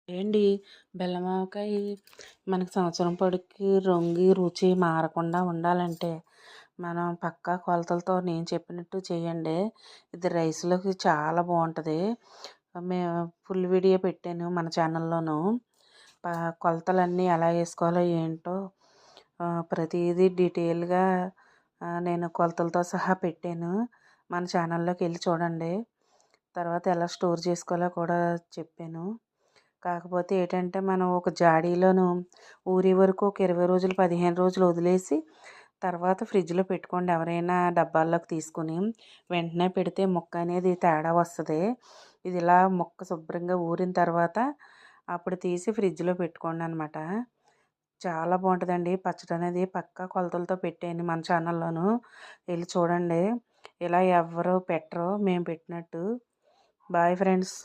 ఏండి బెల్లం ఆవకాయ మనకు సంవత్సరం పొడుక్కి రంగు రుచి మారకుండా ఉండాలంటే మనం పక్కా కొలతలతో నేను చెప్పినట్టు చేయండి. ఇది రైస్లోకి చాలా బాగుంటుంది. మేము ఫుల్ వీడియో పెట్టాను మన ఛానల్లోను. కొలతలన్నీ ఎలా వేసుకోవాలో ఏంటో ప్రతిదీ డీటెయిల్గా నేను కొలతలతో సహా పెట్టాను. మన ఛానల్లోకి వెళ్ళి చూడండి. తర్వాత ఎలా స్టోర్ చేసుకోవాలో కూడా చెప్పాను. కాకపోతే ఏంటంటే మనం ఒక జాడీలోను ఊరి వరకు ఒక 20 రోజులు 15 రోజులు వదిలేసి తర్వాత ఫ్రిడ్జ్లో పెట్టుకోండి. ఎవరైనా డబ్బాల్లోకి తీసుకుని వెంటనే పెడితే ముక్క అనేది తేడా వస్తుంది. ఇది ఇలా ముక్క శుభ్రంగా ఊరిన తర్వాత అప్పుడు తీసి ఫ్రిడ్జ్లో పెట్టుకోండి అనమాట. చాలా బాగుంటుందండి. పచ్చడి అనేది పక్కా కొలతలతో పెట్టాను మన ఛానల్లోను. వెళ్ళి చూడండి. ఇలా ఎవ్వరు పెట్టరు మేము పెట్టినట్టు. Bye friends.